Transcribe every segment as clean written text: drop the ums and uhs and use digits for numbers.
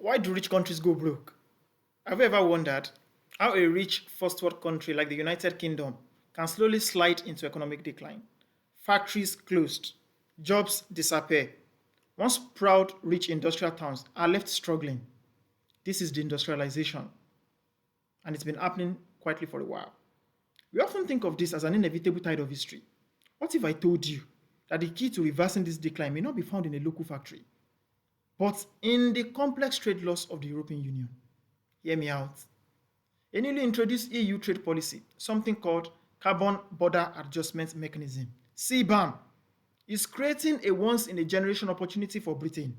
Why do rich countries go broke? Have you ever wondered how a rich first world country like the United Kingdom can slowly slide into economic decline? Factories closed, jobs disappear. Once proud, rich industrial towns are left struggling. This is deindustrialization, and it's been happening quietly for a while. We often think of this as an inevitable tide of history. What if I told you that the key to reversing this decline may not be found in a local factory, but in the complex trade laws of the European Union? Hear me out. A newly introduced EU trade policy, something called Carbon Border Adjustment Mechanism, CBAM, is creating a once in a generation opportunity for Britain.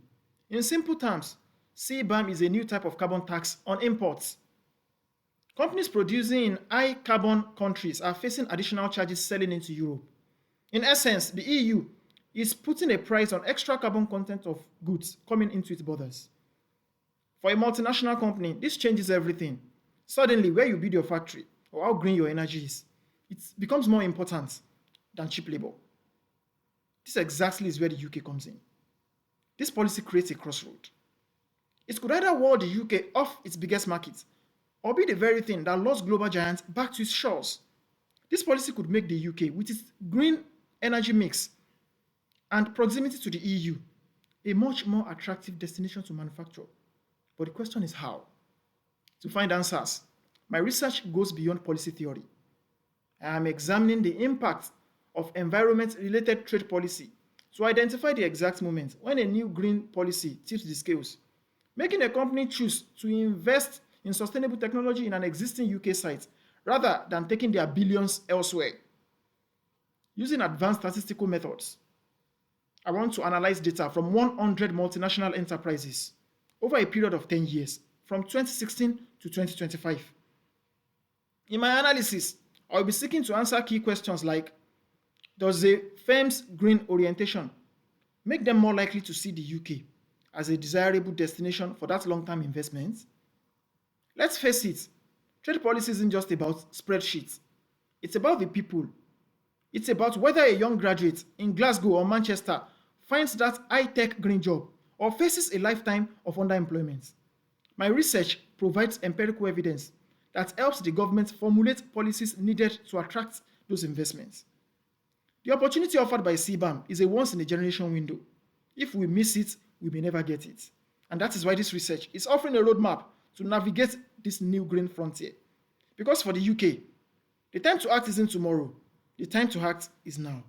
In simple terms, CBAM is a new type of carbon tax on imports. Companies producing in high carbon countries are facing additional charges selling into Europe. In essence, the EU is putting a price on extra carbon content of goods coming into its borders. For a multinational company, this changes everything. Suddenly, where you build your factory or how green your energy is, it becomes more important than cheap labor. This exactly is where the UK comes in. This policy creates a crossroad. It could either wall the UK off its biggest market or be the very thing that lures global giants back to its shores. This policy could make the UK, with its green energy mix and proximity to the EU, a much more attractive destination to manufacture. But the question is how? To find answers, my research goes beyond policy theory. I am examining the impact of environment-related trade policy to identify the exact moment when a new green policy tips the scales, making a company choose to invest in sustainable technology in an existing UK site rather than taking their billions elsewhere. Using advanced statistical methods, I want to analyze data from 100 multinational enterprises over a period of 10 years, from 2016 to 2025. In my analysis, I will be seeking to answer key questions like, does a firm's green orientation make them more likely to see the UK as a desirable destination for that long-term investment? Let's face it, trade policy isn't just about spreadsheets. It's about the people. It's about whether a young graduate in Glasgow or Manchester finds that high-tech green job or faces a lifetime of underemployment. My research provides empirical evidence that helps the government formulate policies needed to attract those investments. The opportunity offered by CBAM is a once-in-a-generation window. If we miss it, we may never get it. And that is why this research is offering a roadmap to navigate this new green frontier. Because for the UK, the time to act isn't tomorrow. The time to act is now.